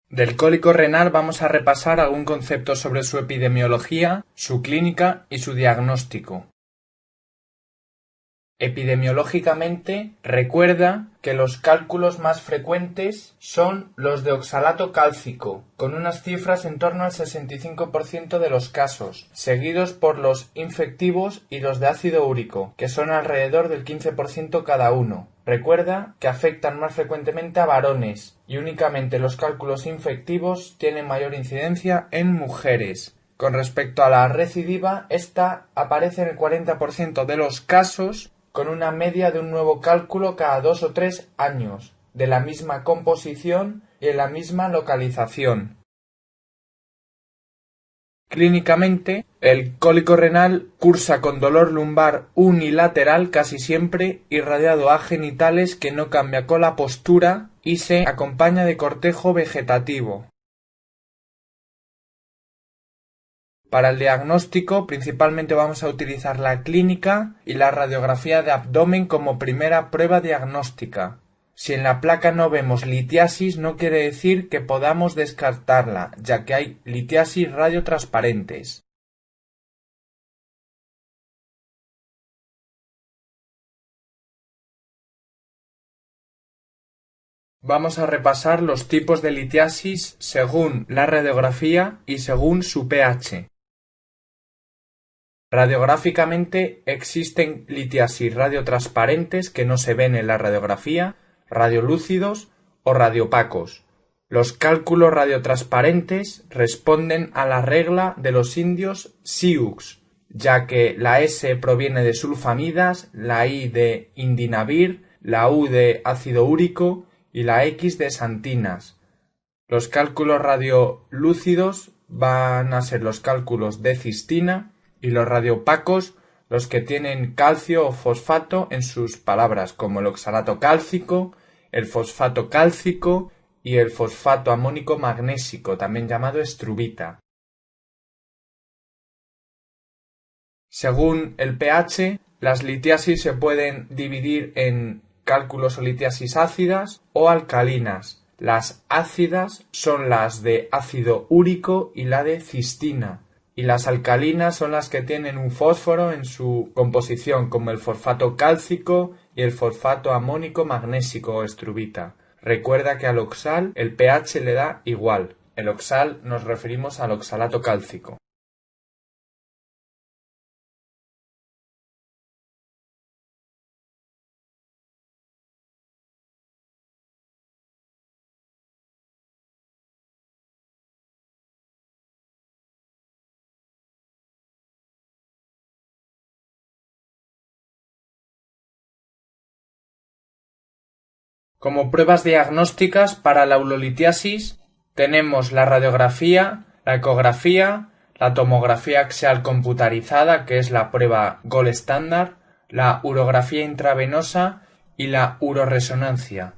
Del cólico renal vamos a repasar algún concepto sobre su epidemiología, su clínica y su diagnóstico. Epidemiológicamente, recuerda que los cálculos más frecuentes son los de oxalato cálcico, con unas cifras en torno al 65% de los casos, seguidos por los infectivos y los de ácido úrico, que son alrededor del 15% cada uno. Recuerda que afectan más frecuentemente a varones y únicamente los cálculos infectivos tienen mayor incidencia en mujeres. Con respecto a la recidiva, esta aparece en el 40% de los casos, con una media de un nuevo cálculo cada 2 o 3 años, de la misma composición y en la misma localización. Clínicamente, el cólico renal cursa con dolor lumbar unilateral casi siempre irradiado a genitales que no cambia con la postura y se acompaña de cortejo vegetativo. Para el diagnóstico, principalmente vamos a utilizar la clínica y la radiografía de abdomen como primera prueba diagnóstica. Si en la placa no vemos litiasis, no quiere decir que podamos descartarla, ya que hay litiasis radiotransparentes. Vamos a repasar los tipos de litiasis según la radiografía y según su pH. Radiográficamente existen litiasis radiotransparentes que no se ven en la radiografía, radiolúcidos o radiopacos. Los cálculos radiotransparentes responden a la regla de los indios Sioux, ya que la S proviene de sulfamidas, la I de indinavir, la U de ácido úrico y la X de xantinas. Los cálculos radiolúcidos van a ser los cálculos de cistina y los radiopacos los que tienen calcio o fosfato en sus palabras, como el oxalato cálcico, el fosfato cálcico y el fosfato amónico magnésico, también llamado estrubita. Según el pH, las litiasis se pueden dividir en cálculos o litiasis ácidas o alcalinas. Las ácidas son las de ácido úrico y la de cistina, y las alcalinas son las que tienen un fósforo en su composición, como el fosfato cálcico y el fosfato amónico magnésico o estrubita. Recuerda que al oxal el pH le da igual. El oxal nos referimos al oxalato cálcico. Como pruebas diagnósticas para la urolitiasis tenemos la radiografía, la ecografía, la tomografía axial computarizada, que es la prueba gold estándar, la urografía intravenosa y la uroresonancia.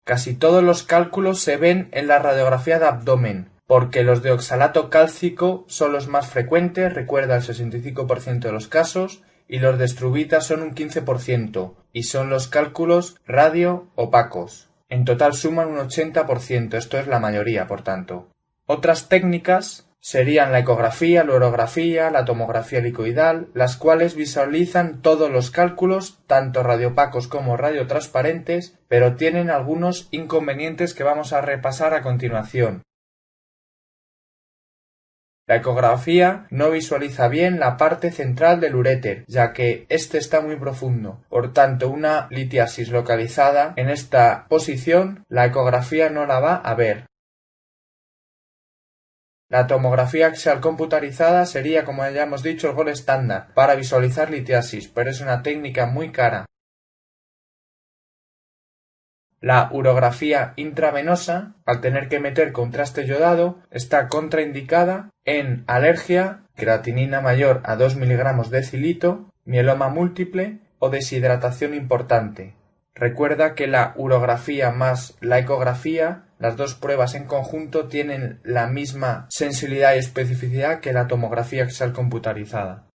Casi todos los cálculos se ven en la radiografía de abdomen, porque los de oxalato cálcico son los más frecuentes, recuerda el 65% de los casos, y los de estrubita son un 15%, y son los cálculos radio-opacos. En total suman un 80%, esto es la mayoría, por tanto. Otras técnicas serían la ecografía, la urografía, la tomografía helicoidal, las cuales visualizan todos los cálculos, tanto radiopacos como radiotransparentes, pero tienen algunos inconvenientes que vamos a repasar a continuación. La ecografía no visualiza bien la parte central del uréter, ya que este está muy profundo. Por tanto, una litiasis localizada en esta posición, la ecografía no la va a ver. La tomografía axial computarizada sería, como ya hemos dicho, el gold estándar para visualizar litiasis, pero es una técnica muy cara. La urografía intravenosa, al tener que meter contraste yodado, está contraindicada en alergia, creatinina mayor a 2 mg de xilito, mieloma múltiple o deshidratación importante. Recuerda que la urografía más la ecografía, las dos pruebas en conjunto, tienen la misma sensibilidad y especificidad que la tomografía axial computarizada.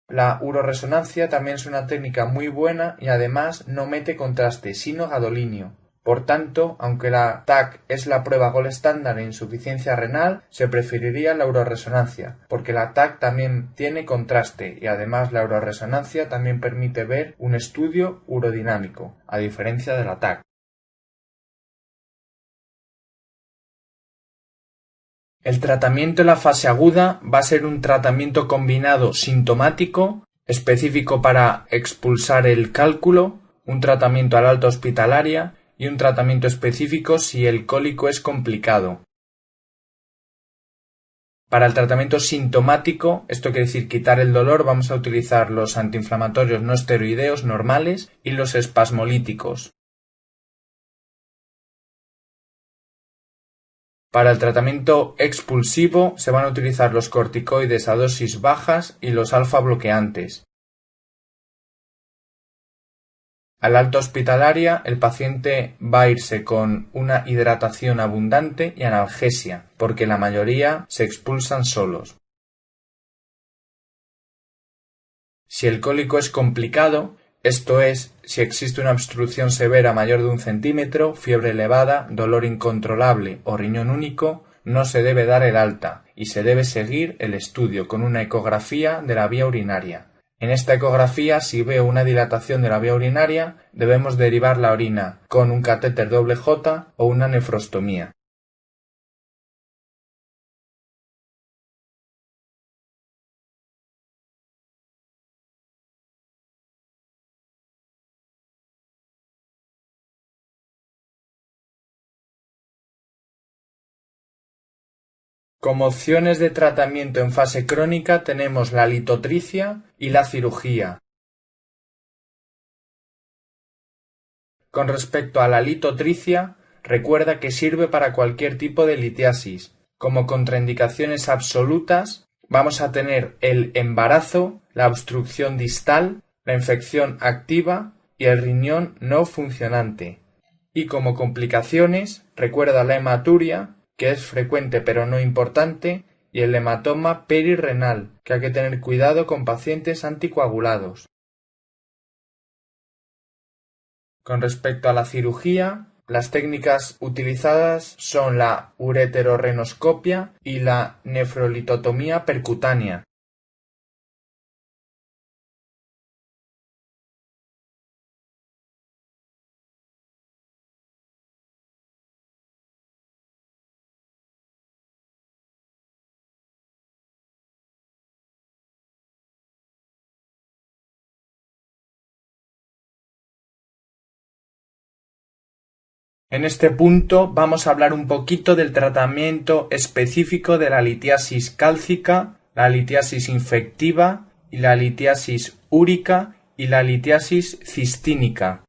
La uroresonancia también es una técnica muy buena y además no mete contraste, sino gadolinio. Por tanto, aunque la TAC es la prueba gold estándar en insuficiencia renal, se preferiría la uroresonancia, porque la TAC también tiene contraste y además la uroresonancia también permite ver un estudio urodinámico, a diferencia de la TAC. El tratamiento en la fase aguda va a ser un tratamiento combinado sintomático, específico para expulsar el cálculo, un tratamiento al alta hospitalaria y un tratamiento específico si el cólico es complicado. Para el tratamiento sintomático, esto quiere decir quitar el dolor, vamos a utilizar los antiinflamatorios no esteroideos normales y los espasmolíticos. Para el tratamiento expulsivo se van a utilizar los corticoides a dosis bajas y los alfa bloqueantes. Al alta hospitalaria, el paciente va a irse con una hidratación abundante y analgesia, porque la mayoría se expulsan solos. Si el cólico es complicado, esto es, si existe una obstrucción severa mayor de 1 centímetro, fiebre elevada, dolor incontrolable o riñón único, no se debe dar el alta y se debe seguir el estudio con una ecografía de la vía urinaria. En esta ecografía, si veo una dilatación de la vía urinaria, debemos derivar la orina con un catéter doble J o una nefrostomía. Como opciones de tratamiento en fase crónica tenemos la litotricia y la cirugía. Con respecto a la litotricia, recuerda que sirve para cualquier tipo de litiasis. Como contraindicaciones absolutas, vamos a tener el embarazo, la obstrucción distal, la infección activa y el riñón no funcionante. Y como complicaciones, recuerda la hematuria, que es frecuente pero no importante, y el hematoma perirrenal, que hay que tener cuidado con pacientes anticoagulados. Con respecto a la cirugía, las técnicas utilizadas son la ureterorenoscopia y la nefrolitotomía percutánea. En este punto vamos a hablar un poquito del tratamiento específico de la litiasis cálcica, la litiasis infectiva y la litiasis úrica y la litiasis cistínica.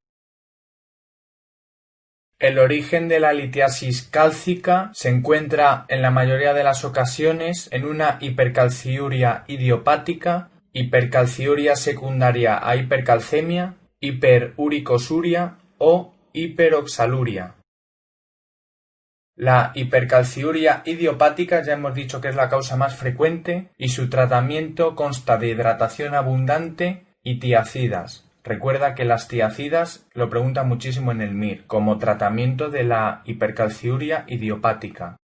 El origen de la litiasis cálcica se encuentra en la mayoría de las ocasiones en una hipercalciuria idiopática, hipercalciuria secundaria a hipercalcemia, hiperuricosuria o hiperoxaluria. La hipercalciuria idiopática ya hemos dicho que es la causa más frecuente y su tratamiento consta de hidratación abundante y tiacidas. Recuerda que las tiacidas lo preguntan muchísimo en el MIR como tratamiento de la hipercalciuria idiopática.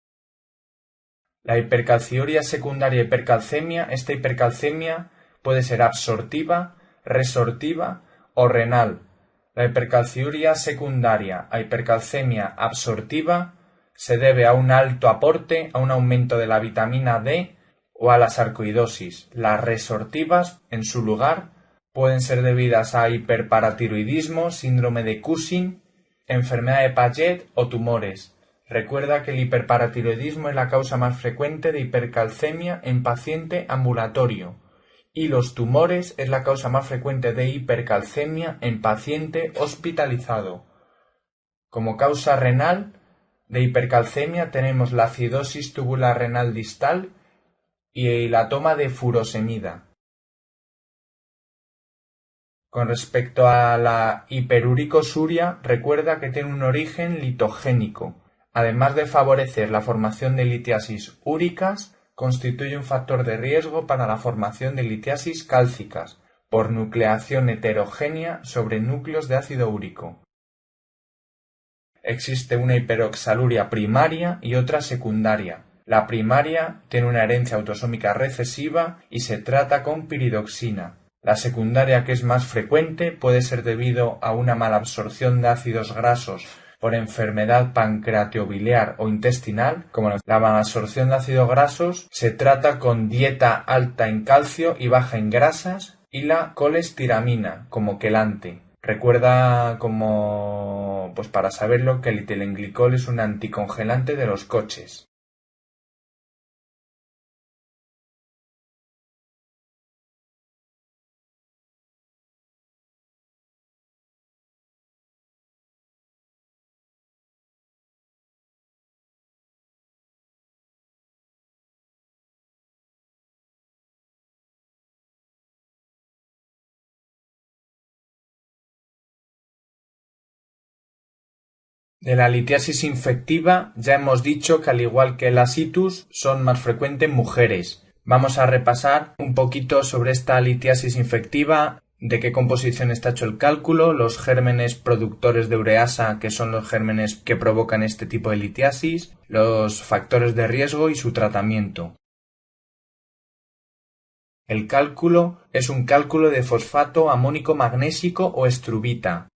La hipercalciuria secundaria hipercalcemia, esta hipercalcemia puede ser absortiva, resortiva o renal. La hipercalciuria secundaria a hipercalcemia absortiva se debe a un alto aporte, a un aumento de la vitamina D o a la sarcoidosis. Las resortivas, en su lugar, pueden ser debidas a hiperparatiroidismo, síndrome de Cushing, enfermedad de Paget o tumores. Recuerda que el hiperparatiroidismo es la causa más frecuente de hipercalcemia en paciente ambulatorio y los tumores es la causa más frecuente de hipercalcemia en paciente hospitalizado. Como causa renal de hipercalcemia tenemos la acidosis tubular renal distal y la toma de furosemida. Con respecto a la hiperuricosuria, recuerda que tiene un origen litogénico. Además de favorecer la formación de litiasis úricas, constituye un factor de riesgo para la formación de litiasis cálcicas, por nucleación heterogénea sobre núcleos de ácido úrico. Existe una hiperoxaluria primaria y otra secundaria. La primaria tiene una herencia autosómica recesiva y se trata con piridoxina. La secundaria, que es más frecuente, puede ser debido a una malabsorción de ácidos grasos por enfermedad pancreatobiliar o intestinal. Como la malabsorción de ácidos grasos se trata con dieta alta en calcio y baja en grasas, y la colestiramina como quelante. Recuerda para saberlo, que el etilenglicol es un anticongelante de los coches. De la litiasis infectiva ya hemos dicho que, al igual que la situs, son más frecuentes en mujeres. Vamos a repasar un poquito sobre esta litiasis infectiva, de qué composición está hecho el cálculo, los gérmenes productores de ureasa, que son los gérmenes que provocan este tipo de litiasis, los factores de riesgo y su tratamiento. El cálculo es un cálculo de fosfato amónico magnésico o estrubita.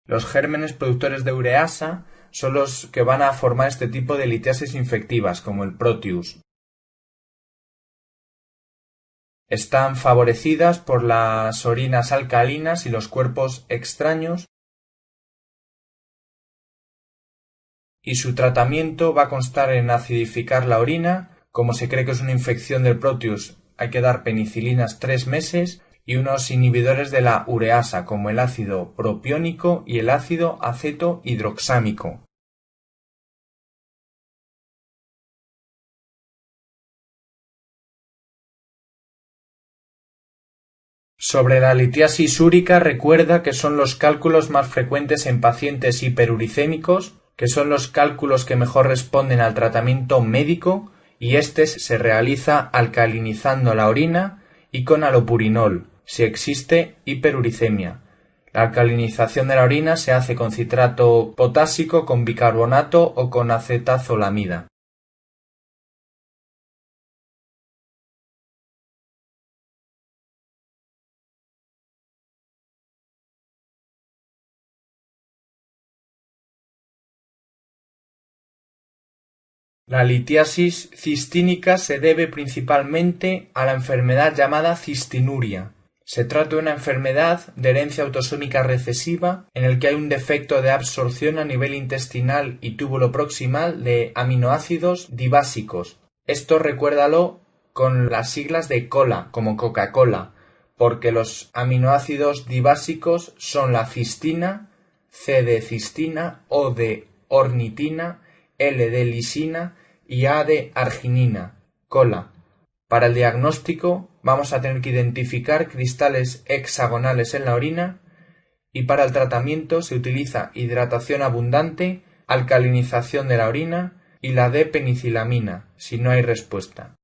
Los gérmenes productores de ureasa son los que van a formar este tipo de litiasis infectivas, como el Proteus. Están favorecidas por las orinas alcalinas y los cuerpos extraños, y su tratamiento va a constar en acidificar la orina. Como se cree que es una infección del Proteus, hay que dar penicilinas 3 meses y unos inhibidores de la ureasa, como el ácido propiónico y el ácido acetohidroxámico. Sobre la litiasis úrica, recuerda que son los cálculos más frecuentes en pacientes hiperuricémicos, que son los cálculos que mejor responden al tratamiento médico, y este se realiza alcalinizando la orina y con alopurinol, si existe hiperuricemia. La alcalinización de la orina se hace con citrato potásico, con bicarbonato o con acetazolamida. La litiasis cistínica se debe principalmente a la enfermedad llamada cistinuria. Se trata de una enfermedad de herencia autosómica recesiva en el que hay un defecto de absorción a nivel intestinal y túbulo proximal de aminoácidos dibásicos. Esto recuérdalo con las siglas de COLA, como Coca-Cola, porque los aminoácidos dibásicos son la cistina, C de cistina, O de ornitina, L de lisina y A de arginina, COLA. Para el diagnóstico vamos a tener que identificar cristales hexagonales en la orina, y para el tratamiento se utiliza hidratación abundante, alcalinización de la orina y la D-penicilamina, si no hay respuesta.